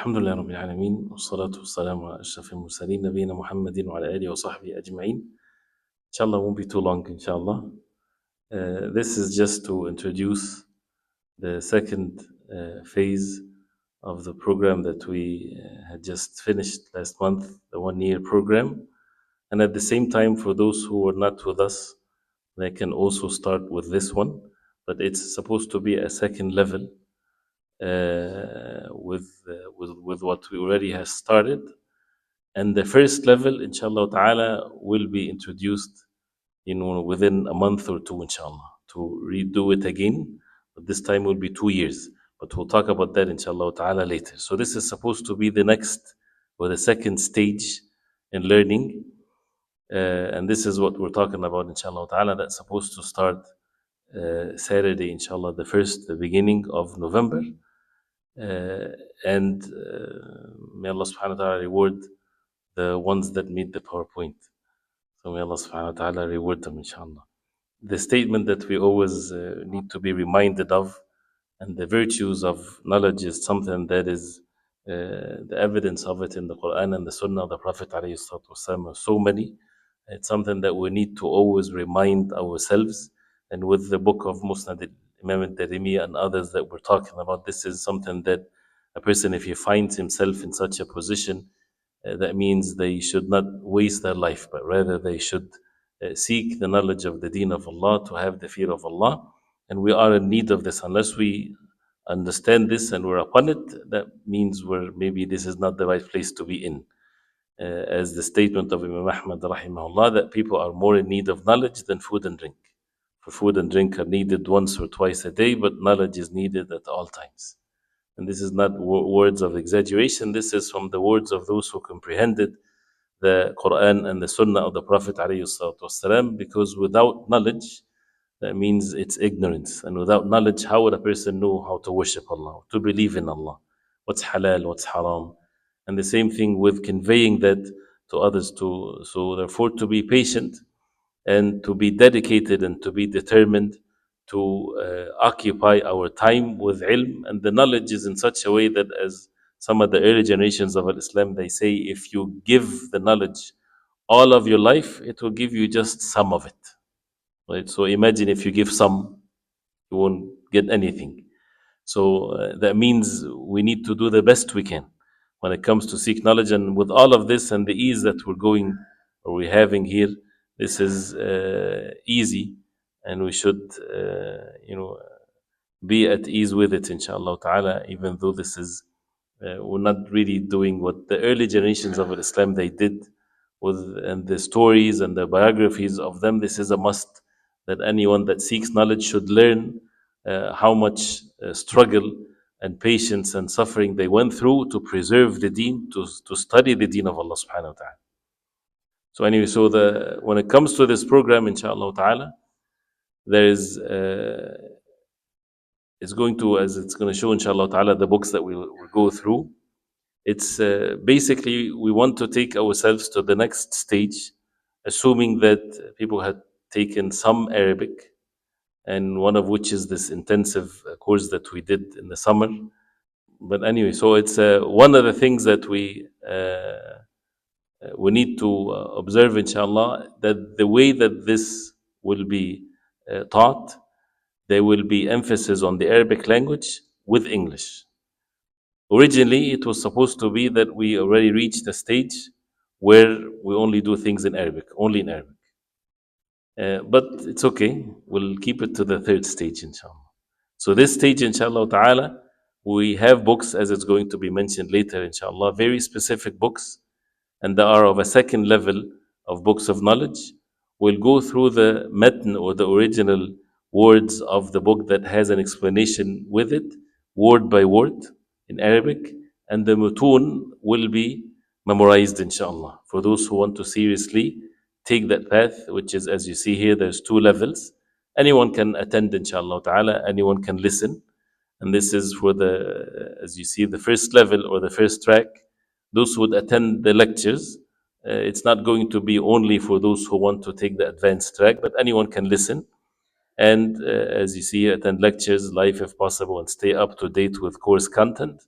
الحمد لله رب العالمين والصلاة والسلام على أشرف المرسلين نبينا محمد وعلى آله وصحبه أجمعين. Inshallah won't be too long, inshallah. This is just to introduce the second phase of the program that we had just finished last month, the 1 year program. And at the same time, for those who were not with us, they can also start with this one. But it's supposed to be a second level with what we already have started. And the first level, inshallah ta'ala, will be introduced, within a month or two, inshallah, to redo it again. But this time will be 2 years. But we'll talk about that, inshallah ta'ala, later. So this is supposed to be the next or the second stage in learning. And this is what we're talking about, inshallah ta'ala. That's supposed to start Saturday, inshallah, the beginning of November. And may Allah subhanahu wa ta'ala reward the ones that meet the PowerPoint. So may Allah subhanahu wa ta'ala reward them, inshallah. The statement that we always need to be reminded of, and the virtues of knowledge, is something that is the evidence of it in the Quran and the Sunnah of the Prophet alayhi salatu wasalam are so many. It's something that we need to always remind ourselves. And with the book of Musnad Imam al-Darimi and others that we're talking about, this is something that a person, if he finds himself in such a position, that means they should not waste their life, but rather they should seek the knowledge of the deen of Allah, to have the fear of Allah. And we are in need of this. Unless we understand this and we're upon it, that means maybe this is not the right place to be in. As the statement of Imam Ahmad rahimahullah, that people are more in need of knowledge than food and drink. For food and drink are needed once or twice a day, but knowledge is needed at all times. And this is not words of exaggeration. This is from the words of those who comprehended the Quran and the Sunnah of the Prophet ﷺ, because without knowledge, that means it's ignorance. And without knowledge, how would a person know how to worship Allah, to believe in Allah? What's halal, what's haram? And the same thing with conveying that to others too. So therefore, to be patient and to be dedicated and to be determined to occupy our time with ilm. And the knowledge is in such a way that, as some of the early generations of Islam, they say, if you give the knowledge all of your life, it will give you just some of it. Right? So imagine if you give some, you won't get anything. So that means we need to do the best we can when it comes to seek knowledge. And with all of this and the ease that we're having here, this is easy, and we should, be at ease with it, inshallah ta'ala, even though this is, we're not really doing what the early generations of Islam they did, and the stories and the biographies of them. This is a must, that anyone that seeks knowledge should learn how much struggle and patience and suffering they went through to preserve the deen, to study the deen of Allah subhanahu wa ta'ala. So anyway, when it comes to this program, inshallah ta'ala, there is, it's going to show, inshallah ta'ala, the books that we'll go through. It's basically, we want to take ourselves to the next stage, assuming that people had taken some Arabic, and one of which is this intensive course that we did in the summer. But anyway, so it's one of the things that we need to observe, inshallah, that the way that this will be taught, there will be emphasis on the Arabic language with English. Originally, it was supposed to be that we already reached a stage where we only do things in Arabic, only in Arabic. But it's okay. We'll keep it to the third stage, inshallah. So this stage, inshallah ta'ala, we have books, as it's going to be mentioned later, inshallah, very specific books, and they are of a second level of books of knowledge. We'll go through the matn, or the original words of the book that has an explanation with it, word by word in Arabic, and the mutun will be memorized, inshallah, for those who want to seriously take that path, which is, as you see here, there's 2 levels. Anyone can attend, inshallah ta'ala, anyone can listen. And this is for as you see, the first level or the first track, those who would attend the lectures. It's not going to be only for those who want to take the advanced track, but anyone can listen. And as you see, attend lectures live if possible, and stay up to date with course content.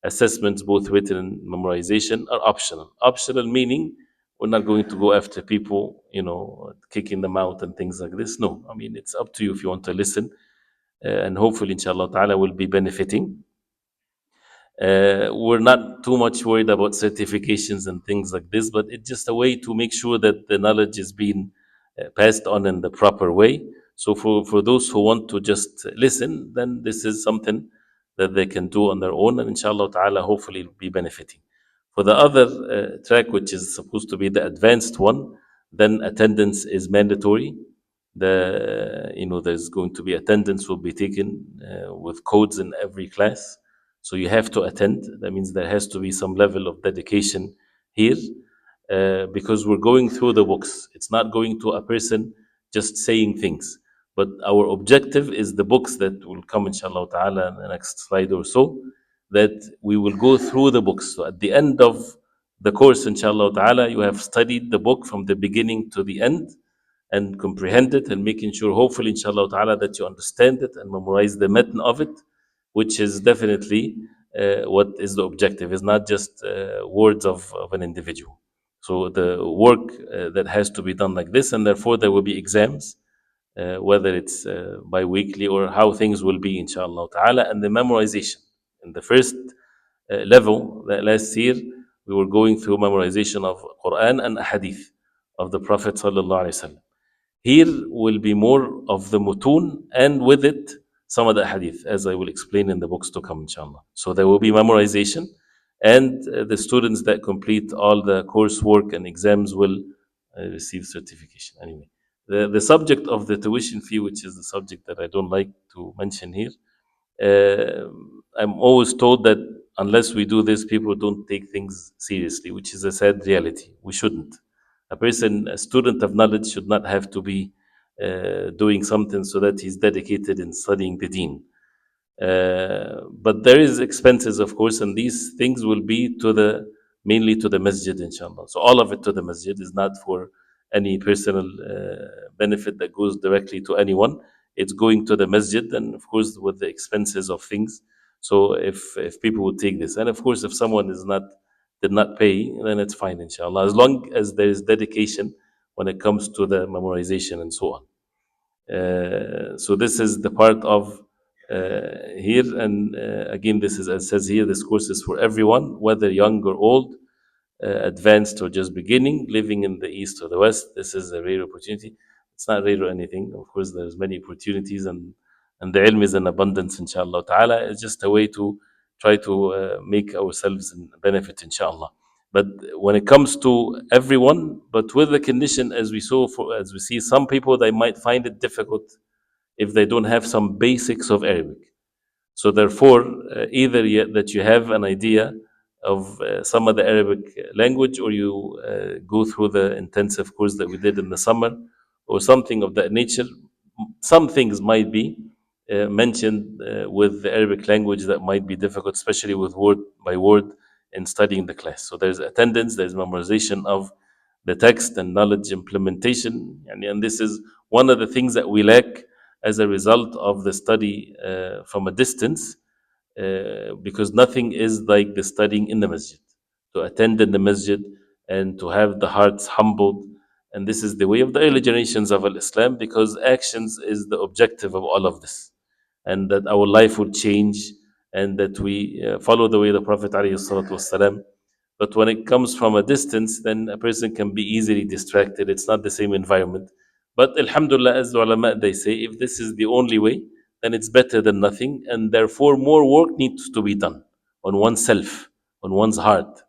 assessments, both written and memorization, are optional. Optional meaning we're not going to go after people, kicking them out and things like this. No, I mean, it's up to you if you want to listen, and hopefully, inshallah ta'ala, will be benefiting. We're not too much worried about certifications and things like this, but it's just a way to make sure that the knowledge is being passed on in the proper way. So for those who want to just listen, then this is something that they can do on their own, and inshallah ta'ala, hopefully it'll be benefiting. For the other track, which is supposed to be the advanced one, then attendance is mandatory. There's going to be attendance will be taken with codes in every class, so you have to attend. That means there has to be some level of dedication here, because we're going through the books. It's not going to a person just saying things, but our objective is the books that will come, inshallah ta'ala, in the next slide or so, that we will go through the books. So at the end of the course, inshallah ta'ala, you have studied the book from the beginning to the end and comprehend it, and making sure, hopefully, inshallah ta'ala, that you understand it and memorize the method of it, which is definitely what is the objective. It's not just words of an individual. So the work that has to be done like this, and therefore there will be exams, whether it's bi-weekly or how things will be, inshallah ta'ala, and the memorization. In the first level, last year, we were going through memorization of Quran and Hadith of the Prophet sallallahu alaihi wasallam. Here will be more of the mutun, and with it some of the hadith, as I will explain in the books to come, inshallah. So there will be memorization, and the students that complete all the coursework and exams will receive certification. Anyway, the subject of the tuition fee, which is the subject that I don't like to mention here, uh, I'm always told that unless we do this, people don't take things seriously, which is a sad reality. We shouldn't. A student of knowledge, should not have to be doing something so that he's dedicated in studying the deen. But there is expenses, of course, and these things will be mainly to the masjid, inshallah. So all of it to the masjid, is not for any personal benefit that goes directly to anyone. It's going to the masjid, and of course with the expenses of things. So if people would take this, and of course if someone did not pay, then it's fine, inshallah, as long as there is dedication when it comes to the memorization and so on. So this is the part of here, and again, this is, as it says here, this course is for everyone, whether young or old, advanced or just beginning, living in the east or the west. This is a rare opportunity. It's not rare or anything. Of course, there's many opportunities, and the ilm is in abundance, inshallah ta'ala. It's just a way to try to make ourselves benefit, inshallah. But when it comes to everyone, but with the condition, as we see, some people, they might find it difficult if they don't have some basics of Arabic. So therefore, either that you have an idea of some of the Arabic language, or you go through the intensive course that we did in the summer, or something of that nature. Some things might be mentioned with the Arabic language that might be difficult, especially with word by word in studying the class. So there's attendance, there's memorization of the text, and knowledge implementation. And this is one of the things that we lack as a result of the study from a distance, because nothing is like the studying in the masjid. To attend in the masjid and to have the hearts humbled. And this is the way of the early generations of Islam, because actions is the objective of all of this. And that our life would change, and that we follow the way of the Prophet ﷺ. But when it comes from a distance, then a person can be easily distracted. It's not the same environment. But Alhamdulillah, as the ulama, they say, if this is the only way, then it's better than nothing. And therefore, more work needs to be done on oneself, on one's heart,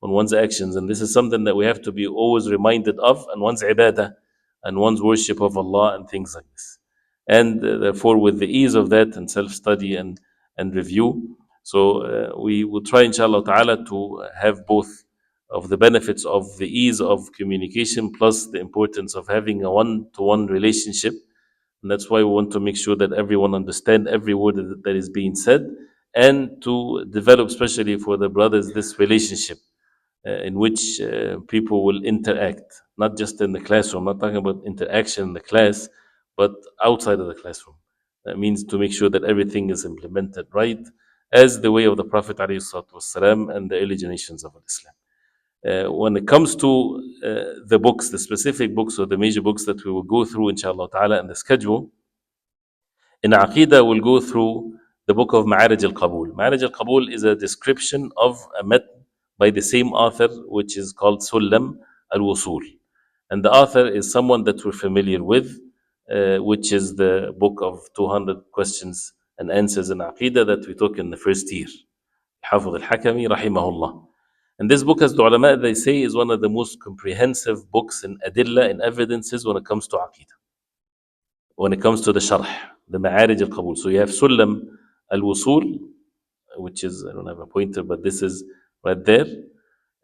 on one's actions. And this is something that we have to be always reminded of, and one's ibadah, and one's worship of Allah, and things like this. And therefore, with the ease of that, and self study and review, so we will try, inshallah ta'ala, to have both of the benefits of the ease of communication, plus the importance of having a one-to-one relationship. And that's why we want to make sure that everyone understand every word that is being said, and to develop, especially for the brothers, this relationship in which people will interact, not just in the classroom. I'm not talking about interaction in the class, but outside of the classroom. That means to make sure that everything is implemented right, as the way of the Prophet ﷺ and the early generations of Islam. When it comes to the books, the specific books or the major books that we will go through, inshallah ta'ala, in the schedule, in Aqidah, we'll go through the book of Ma'arij al-Qabul. Ma'arij al-Qabul is a description of a matn by the same author, which is called Sullam al-Wusul. And the author is someone that we're familiar with, which is the book of 200 questions and answers in Aqidah that we took in the first year. Hafiz al-Hakami, rahimahullah. And this book, as the ulama, they say, is one of the most comprehensive books in adillah and evidences when it comes to Aqidah. When it comes to the sharh, the Ma'arij al-Qabul. So you have Sullam al-Wusul, which is, I don't have a pointer, but this is right there,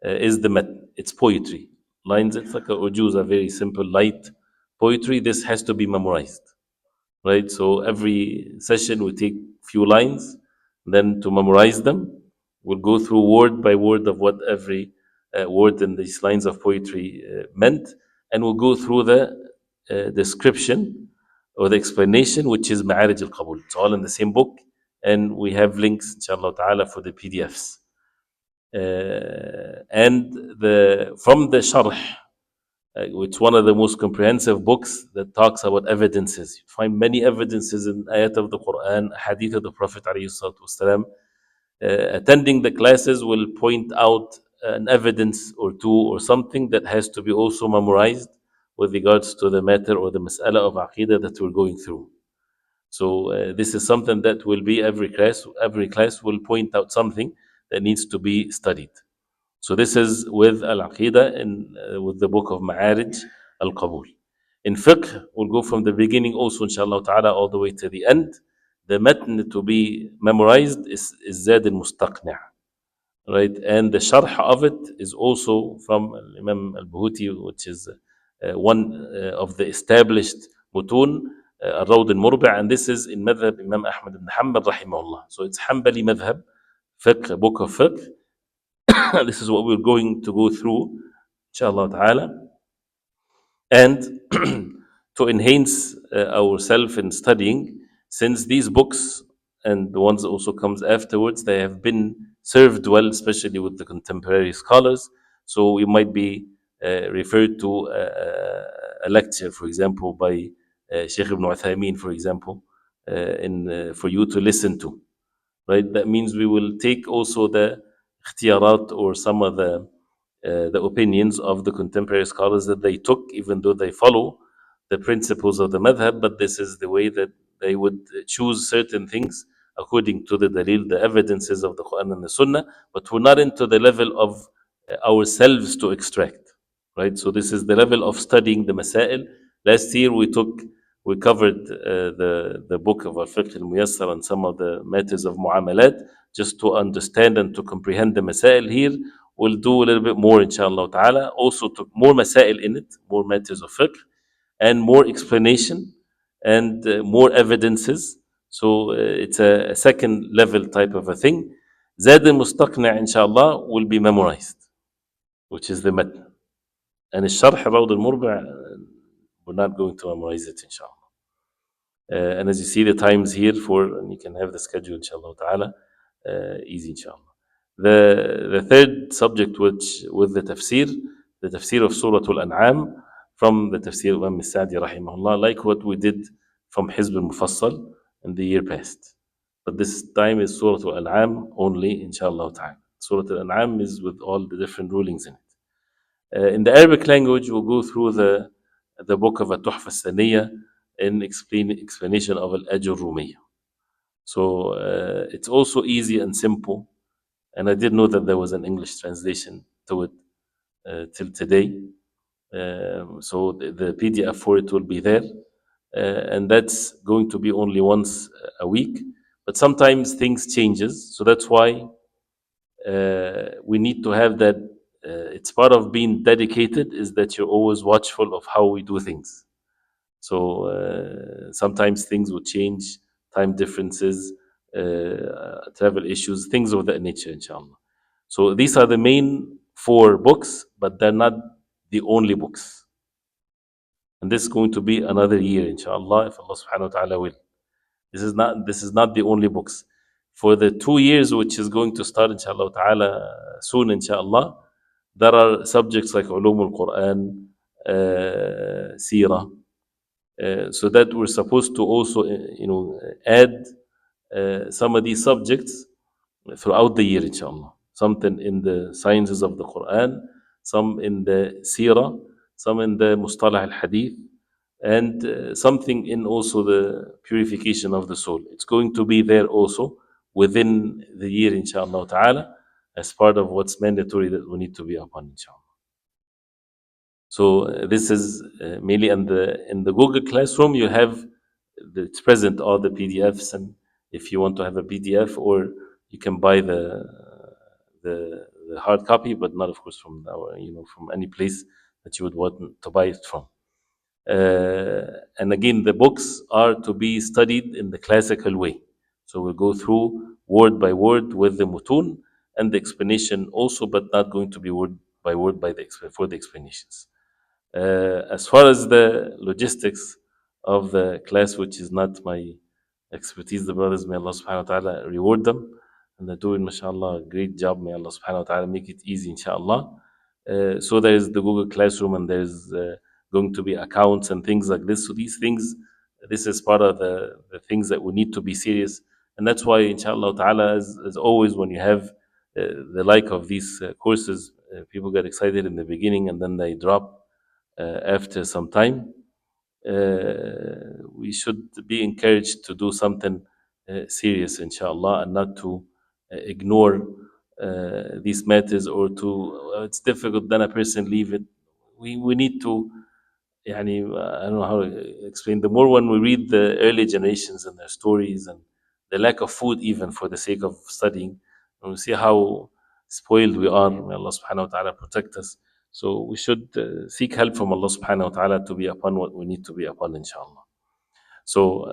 is the matn. It's poetry. Lines, it's like a ujuz, a very simple, light poetry. This has to be memorized, right? So every session we take few lines, then to memorize them, we'll go through word by word of what every word in these lines of poetry meant, and we'll go through the description or the explanation, which is Ma'arij al-Qabul. It's all in the same book, and we have links, inshallah ta'ala, for the PDFs. And from the Sharh, it's one of the most comprehensive books that talks about evidences. You find many evidences in ayat of the Quran, hadith of the Prophet ﷺ. Attending the classes will point out an evidence or two or something that has to be also memorized with regards to the matter or the mas'ala of aqidah that we're going through. So this is something that will be every class will point out something that needs to be studied. So this is with Al-Aqidah and with the book of Ma'arij Al-Qabul. In fiqh, we'll go from the beginning also, inshallah ta'ala, all the way to the end. The matn to be memorized is Zad al-Mustaqni', right? And the sharh of it is also from Imam al-Buhuti, which is one of the established mutun, Al-Rawd al-Murbi', and this is in madhab Imam Ahmad ibn Hanbal, rahimahullah. So it's Hanbali madhab, fiqh, book of fiqh. This is what we're going to go through, inshallah ta'ala. And to enhance ourselves in studying, since these books and the ones that also comes afterwards, they have been served well, especially with the contemporary scholars. So we might be referred to a lecture, for example, by Sheikh Ibn Uthaymeen, for example, for you to listen to. Right? That means we will take also the ikhtiyarat or some of the opinions of the contemporary scholars that they took, even though they follow the principles of the madhab, but this is the way that they would choose certain things according to the dalil, the evidences of the Quran and the Sunnah, but we're not into the level of ourselves to extract, right? So this is the level of studying the masail. Last year we covered the book of Al-Fiqh al-Muyassar and some of the matters of mu'amalat, just to understand and to comprehend the masail. Here we'll do a little bit more, inshallah ta'ala, also to more masail in it, more matters of fiqh, and more explanation and more evidences. So it's a second level type of a thing. Zad al-Mustaqni', inshallah, will be memorized, which is the matn. And Sharh Rawd al-Murbi', we're not going to memorize it, inshallah. And as you see the times here and you can have the schedule, inshallah ta'ala, easy, inshallah. The third subject, which with the tafsir of Surah Al-An'am from the tafsir of Imam Sa'di, rahimahullah, like what we did from Hizb al-Mufassal in the year past. But this time is Surah Al-An'am only, inshallah ta'ala. Surah Al-An'am is with all the different rulings in it. In the Arabic language, we'll go through the book of Al-Tuhfa al-Saniyya in explanation of Al-Ajr Rumiyya. So it's also easy and simple. And I did know that there was an English translation to it till today. So the PDF for it will be there. And that's going to be only once a week. But sometimes things changes. So that's why we need to have that. It's part of being dedicated is that you're always watchful of how we do things. So sometimes things will change, time differences, travel issues, things of that nature, inshallah. So these are the main 4 books, but they're not the only books. And this is going to be another year, inshallah, if Allah subhanahu wa ta'ala will. This is not the only books. For the 2 years, which is going to start, inshallah ta'ala, soon, inshallah, there are subjects like Ulum al-Quran, Seerah, so that we're supposed to also, add some of these subjects throughout the year, inshallah. Something in the sciences of the Quran, some in the Seerah, some in the Mustalah al Hadith, and something in also the purification of the soul. It's going to be there also within the year, inshallah ta'ala, as part of what's mandatory that we need to be upon, inshallah. So this is mainly in the Google Classroom. You have it's present all the PDFs, and if you want to have a PDF, or you can buy the hard copy, but not of course from our from any place that you would want to buy it from. And again, the books are to be studied in the classical way. So we'll go through word by word with the mutun and the explanation also, but not going to be word by word for the explanations. As far as the logistics of the class, which is not my expertise, the brothers, may Allah subhanahu wa ta'ala reward them. And they're doing, mashallah, a great job. May Allah subhanahu wa ta'ala make it easy, inshallah. So there's the Google Classroom, and there's going to be accounts and things like this. So these things, this is part of the things that we need to be serious. And that's why, inshallah ta'ala, as always, when you have the like of these courses, people get excited in the beginning and then they drop after some time. We should be encouraged to do something serious, inshallah, and not to ignore these matters, or to it's difficult, then a person leave it. We need to, يعني, I don't know how to explain. The more when we read the early generations and their stories, and the lack of food even for the sake of studying, and we see how spoiled we are. May Allah subhanahu wa ta'ala protect us. So we should seek help from Allah subhanahu wa ta'ala to be upon what we need to be upon, inshallah. So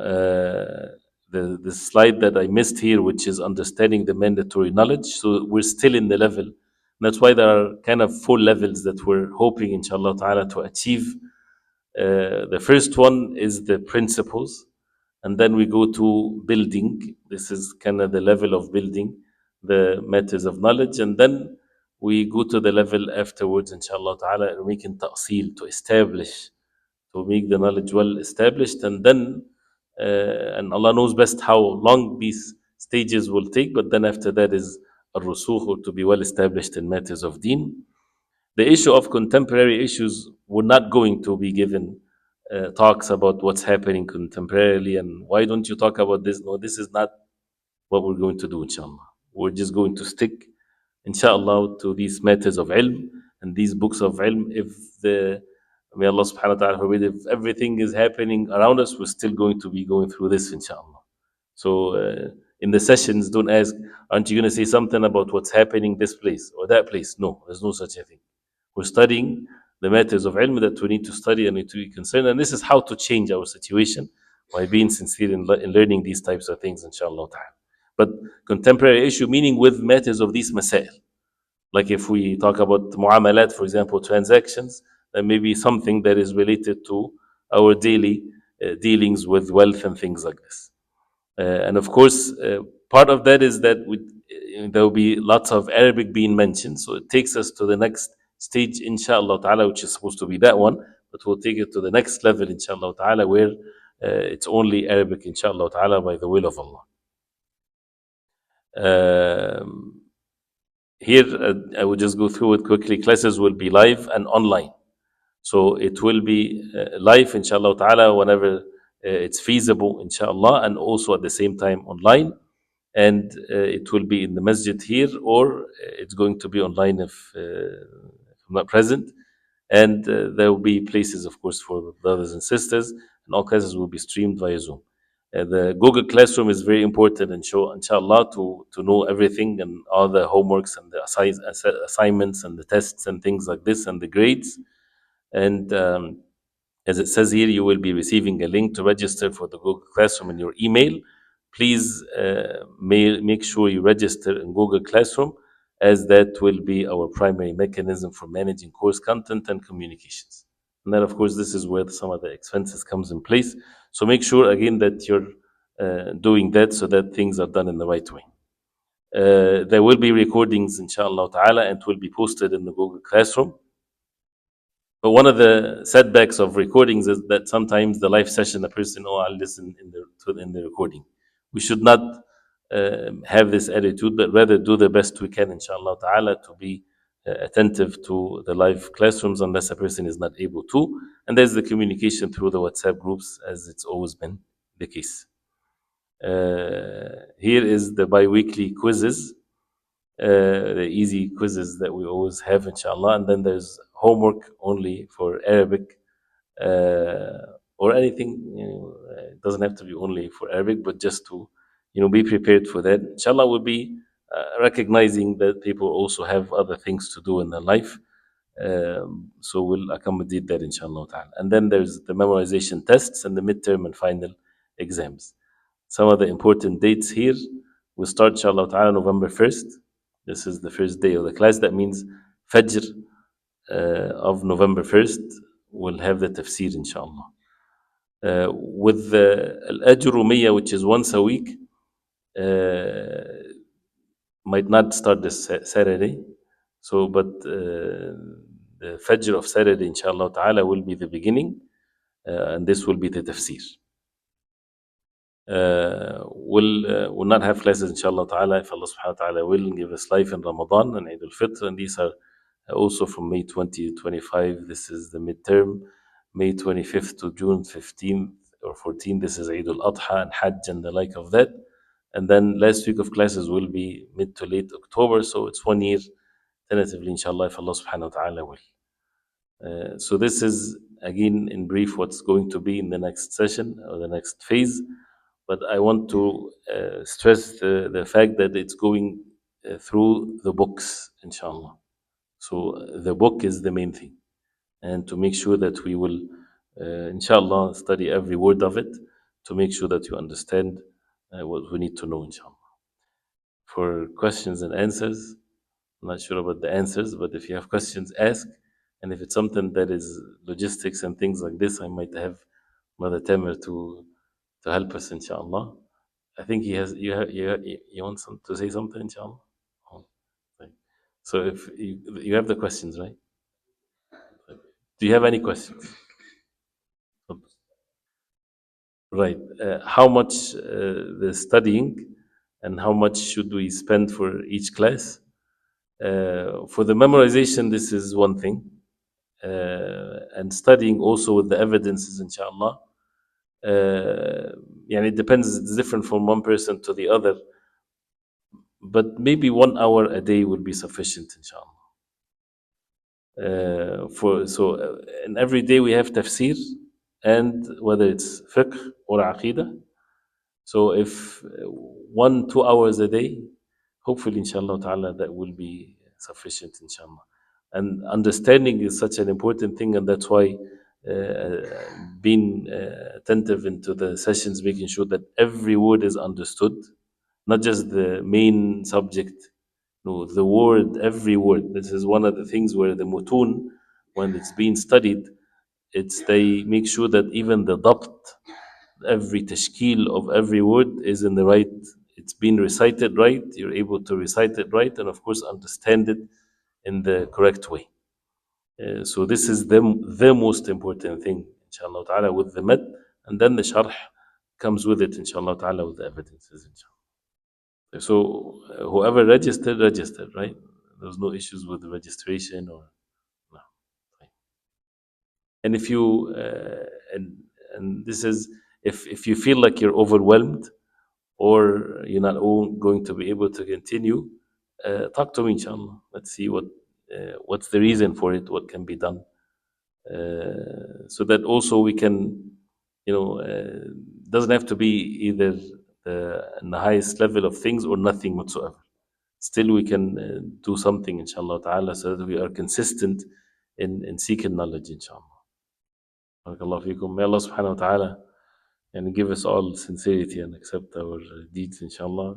the slide that I missed here, which is understanding the mandatory knowledge. So we're still in the level. That's why there are kind of 4 levels that we're hoping, inshallah ta'ala, to achieve. The first one is the principles, and then we go to building. This is kind of the level of building the matters of knowledge, and then we go to the level afterwards, inshallah ta'ala, making ta'sil, to establish, to make the knowledge well established. And then and Allah knows best how long these stages will take, but then after that is al-rusukh, or to be well established in matters of deen. The issue of contemporary issues, we're not going to be given talks about what's happening contemporarily and why don't you talk about this. No, this is not what we're going to do, inshallah. We're just going to stick, inshallah, to these matters of ilm and these books of ilm. If may Allah subhanahu wa ta'ala forbid, if everything is happening around us, we're still going to be going through this, inshallah. So in the sessions, don't ask, aren't you going to say something about what's happening this place or that place? No, there's no such a thing. We're studying the matters of ilm that we need to study and need to be concerned. And this is how to change our situation, by being sincere in learning these types of things, inshallah ta'ala. But contemporary issue, meaning with matters of these masail. Like if we talk about muamalat, for example, transactions, then maybe something that is related to our daily dealings with wealth and things like this. And of course, part of that is that there will be lots of Arabic being mentioned. So it takes us to the next stage, inshallah ta'ala, which is supposed to be that one, but we'll take it to the next level, inshallah ta'ala, where it's only Arabic, inshallah ta'ala, by the will of Allah. Here, I will just go through it quickly. Classes will be live and online. So it will be live, inshallah ta'ala, whenever it's feasible, inshallah, and also at the same time online. And it will be in the masjid here, or it's going to be online if I'm not present. And there will be places, of course, for brothers and sisters, and all classes will be streamed via Zoom. The Google Classroom is very important, and inshallah, to know everything and all the homeworks and the assignments and the tests and things like this, and the grades. And as it says here, you will be receiving a link to register for the Google Classroom in your email. Please make sure you register in Google Classroom, as that will be our primary mechanism for managing course content and communications. And then, of course, this is where some of the expenses comes in place. So make sure, again, that you're doing that, so that things are done in the right way. There will be recordings, inshallah ta'ala, and it will be posted in the Google Classroom. But one of the setbacks of recordings is that sometimes the live session, the person, oh, I'll listen in the recording. We should not have this attitude, but rather do the best we can, inshallah ta'ala, to be attentive to the live classrooms unless a person is not able to. And there's the communication through the WhatsApp groups, as it's always been the case. Here is the bi-weekly quizzes, the easy quizzes that we always have, inshallah. And then there's homework only for Arabic, or anything. It doesn't have to be only for Arabic, but just to, be prepared for that. Inshallah, we'll be recognizing that people also have other things to do in their life. So we'll accommodate that, inshallah ta'ala. And then there's the memorization tests and the midterm and final exams. Some of the important dates here. We start, inshallah ta'ala, November 1st. This is the first day of the class. That means Fajr of November 1st, we'll have the tafsir, inshallah. With the Al-Ajrumiyya, which is once a week, might not start this Saturday. So, but the Fajr of Saturday, inshallah ta'ala, will be the beginning, and this will be the tafsir. We'll not have classes, inshallah ta'ala, if Allah subhanahu wa ta'ala will give us life in Ramadan and Eid al-Fitr, and these are also from May 20 to 25. This is the midterm. May 25th to June 15th or 14th, this is Eid al-Adha and Hajj and the like of that. And then last week of classes will be mid to late October, so it's 1 year tentatively, inshallah, if Allah subhanahu wa ta'ala will. So this is, again, in brief, what's going to be in the next session or the next phase. But I want to stress the fact that it's going through the books, inshallah. So the book is the main thing. And to make sure that we will, inshallah, study every word of it to make sure that you understand what we need to know, inshallah. For questions and answers, I'm not sure about the answers, but if you have questions, ask. And if it's something that is logistics and things like this, I might have Mother Tamer to help us, inshallah. I think he has. You want to say something, inshallah? Oh, right. So if you have the questions, right? Do you have any questions? Right. How much the studying, and how much should we spend for each class? For the memorization, this is one thing, and studying also with the evidences, inshallah. Yeah, it depends. It's different from one person to the other, but maybe 1 hour a day would be sufficient, inshallah. And every day we have tafsir, and whether it's fiqh or aqidah. So if 1-2 hours a day, hopefully, inshallah ta'ala, that will be sufficient, inshallah. And understanding is such an important thing, and that's why being attentive into the sessions, making sure that every word is understood, not just the main subject. No, the word, every word. This is one of the things where the mutun, when it's being studied, they make sure that even the dabt, every tashkil of every word is in the right, it's been recited right, you're able to recite it right, and of course understand it in the correct way. So this is the most important thing, inshallah ta'ala, with the med, and then the sharh comes with it, inshallah ta'ala, with the evidences, inshallah. So whoever registered, right? There's no issues with the registration or no. And if you and this is, if you feel like you're overwhelmed or you're not going to be able to continue, talk to me, inshallah. Let's see what's the reason for it, what can be done, so that also we can, doesn't have to be either the highest level of things or nothing whatsoever. Still, we can do something, inshallah ta'ala, so that we are consistent in seeking knowledge, inshallah. Barakallahu feekum. May Allah subhanahu wa ta'ala and give us all sincerity and accept our deeds, inshallah,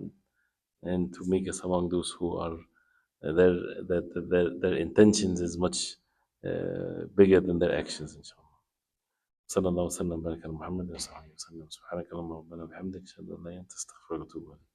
and to make us among those who are their intentions is much bigger than their actions, inshallah. صلى الله وسلم وبارك على محمد وصحبه وسلم سبحانك اللهم ربنا وبحمدك اشهد ان لا اله الا انت استغفرك واتوب اليك